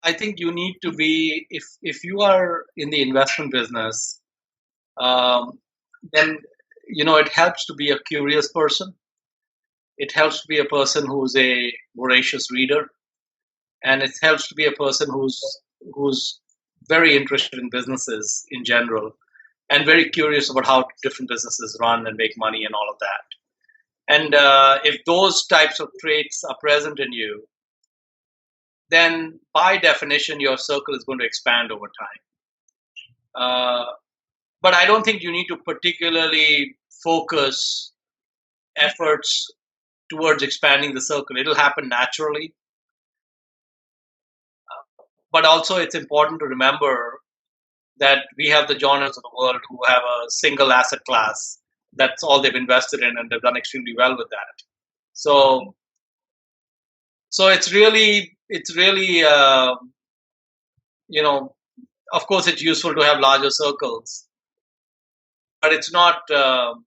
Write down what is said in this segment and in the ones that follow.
I think you need to be, if you are in the investment business, um, then it helps to be a curious person. It helps to be a person who's a voracious reader, and it helps to be a person who's very interested in businesses in general, and very curious about how different businesses run and make money and all of that. And if those types of traits are present in you, then by definition, your circle is going to expand over time. But I don't think you need to particularly focus efforts towards expanding the circle. It'll happen naturally. But also, it's important to remember that we have the Johners of the world who have a single asset class. That's all they've invested in, and they've done extremely well with that. So it's really, of course, it's useful to have larger circles, but it's not that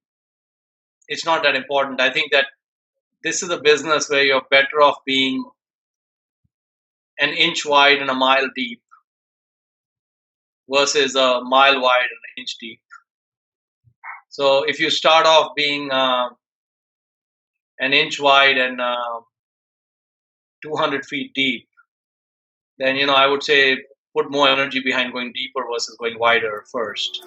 important. I think that this is a business where you're better off being an inch wide and a mile deep versus a mile wide and an inch deep. So if you start off being an inch wide and 200 feet deep, then I would say put more energy behind going deeper versus going wider first.